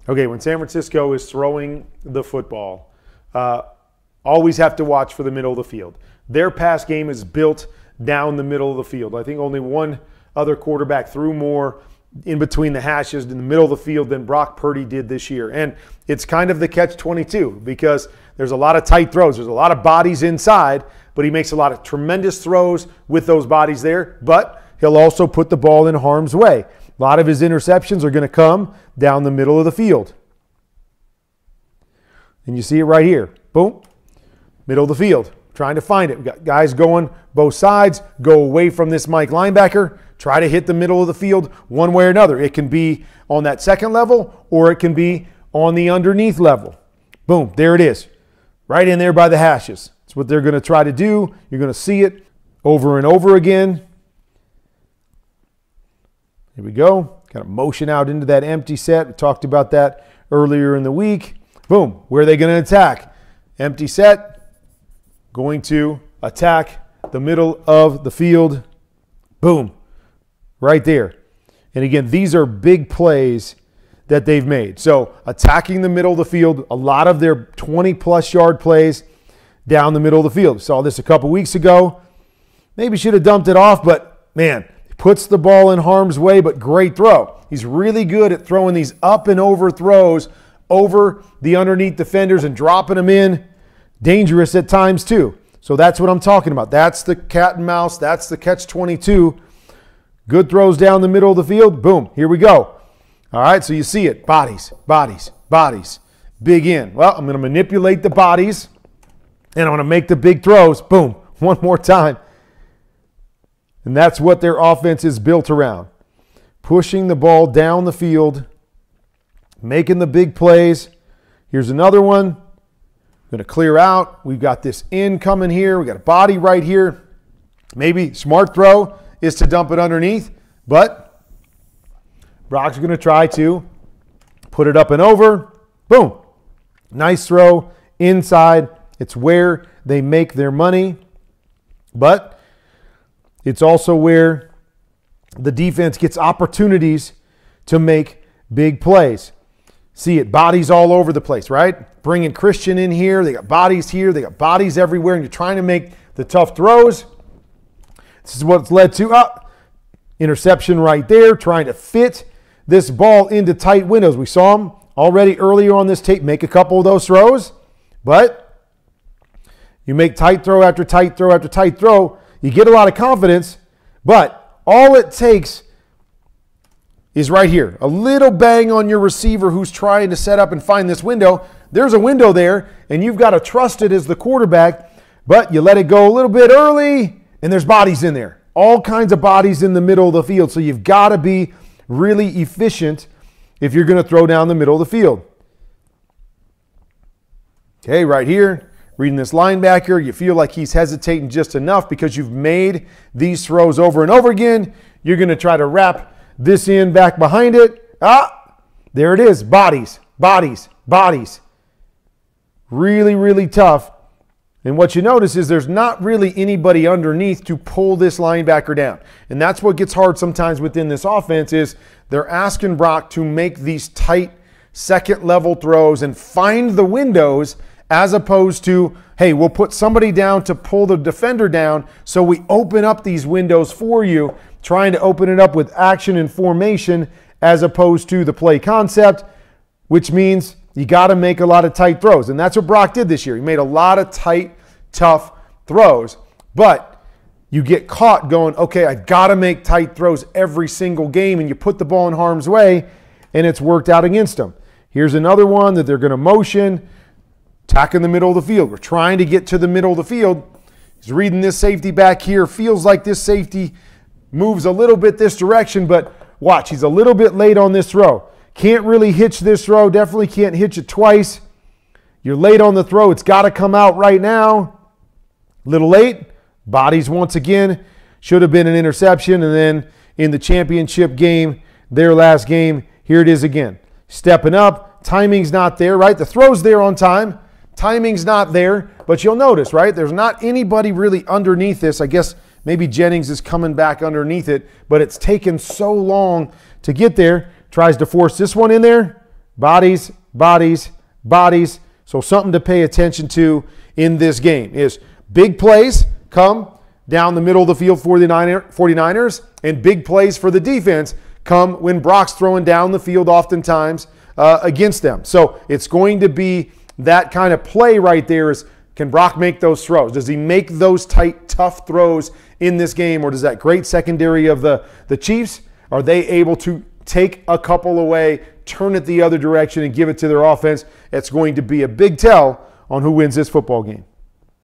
Okay, when San Francisco is throwing the football, always have to watch for the middle of the field. Their pass game is built down the middle of the field. I think only one other quarterback threw more in between the hashes in the middle of the field than Brock Purdy did this year. And it's kind of the catch-22 because there's a lot of tight throws. There's a lot of bodies inside, but he makes a lot of tremendous throws with those bodies there. But he'll also put the ball in harm's way. A lot of his interceptions are going to come down the middle of the field. And you see it right here. Boom. Middle of the field. Trying to find it. We've got guys going both sides. Go away from this Mike linebacker. Try to hit the middle of the field one way or another. It can be on that second level or it can be on the underneath level. Boom. There it is. Right in there by the hashes. That's what they're going to try to do. You're going to see it over and over again. Here we go. Kind of motion out into that empty set. We talked about that earlier in the week. Boom. Where are they going to attack? Empty set. Going to attack the middle of the field. Boom. Right there. And again, these are big plays that they've made. So attacking the middle of the field, a lot of their 20-plus yard plays down the middle of the field. Saw this a couple weeks ago. Maybe should have dumped it off, but man, puts the ball in harm's way, but great throw. He's really good at throwing these up and over throws over the underneath defenders and dropping them in. Dangerous at times too. So that's what I'm talking about. That's the cat and mouse. That's the catch-22. Good throws down the middle of the field. Boom. Here we go. All right, so you see it. Bodies, bodies, bodies. Big in. Well, I'm going to manipulate the bodies, and I'm going to make the big throws. Boom. One more time. And that's what their offense is built around. Pushing the ball down the field, making the big plays. Here's another one. I'm going to clear out. We've got this in coming here. We've got a body right here. Maybe smart throw is to dump it underneath, but Brock's going to try to put it up and over. Boom. Nice throw inside. It's where they make their money, but it's also where the defense gets opportunities to make big plays. See it, bodies all over the place, right? Bringing Christian in here. They got bodies here. They got bodies everywhere, and you're trying to make the tough throws. This is what's led to interception right there, trying to fit this ball into tight windows. We saw him already earlier on this tape make a couple of those throws, but you make tight throw after tight throw after tight throw. You get a lot of confidence, but all it takes is right here. A little bang on your receiver who's trying to set up and find this window. There's a window there, and you've got to trust it as the quarterback, but you let it go a little bit early, and there's bodies in there. All kinds of bodies in the middle of the field, so you've got to be really efficient if you're going to throw down the middle of the field. Okay, right here. Reading this linebacker, you feel like he's hesitating just enough because you've made these throws over and over again. You're going to try to wrap this in back behind it. There it is. Bodies, bodies, bodies. Really, really tough. And what you notice is there's not really anybody underneath to pull this linebacker down. And that's what gets hard sometimes within this offense is they're asking Brock to make these tight second-level throws and find the windows as opposed to, hey, we'll put somebody down to pull the defender down so we open up these windows for you, trying to open it up with action and formation as opposed to the play concept, which means you got to make a lot of tight throws. And that's what Brock did this year. He made a lot of tight, tough throws. But you get caught going, okay, I've got to make tight throws every single game, and you put the ball in harm's way, and it's worked out against them. Here's another one that they're going to motion. Attack in the middle of the field. We're trying to get to the middle of the field. He's reading this safety back here. Feels like this safety moves a little bit this direction, but watch, he's a little bit late on this throw. Can't really hitch this throw. Definitely can't hitch it twice. You're late on the throw. It's got to come out right now. Little late. Bodies once again. Should have been an interception. And then in the championship game, their last game, here it is again. Stepping up. Timing's not there, right? The throw's there on time. Timing's not there. But you'll notice, right? There's not anybody really underneath this. I guess maybe Jennings is coming back underneath it. But it's taken so long to get there. Tries to force this one in there. Bodies, bodies, bodies. So something to pay attention to in this game is big plays come down the middle of the field for the 49ers, and big plays for the defense come when Brock's throwing down the field oftentimes against them. So it's going to be that kind of play right there is, can Brock make those throws? Does he make those tight, tough throws in this game, or does that great secondary of the Chiefs, are they able to take a couple away, turn it the other direction, and give it to their offense? It's going to be a big tell on who wins this football game.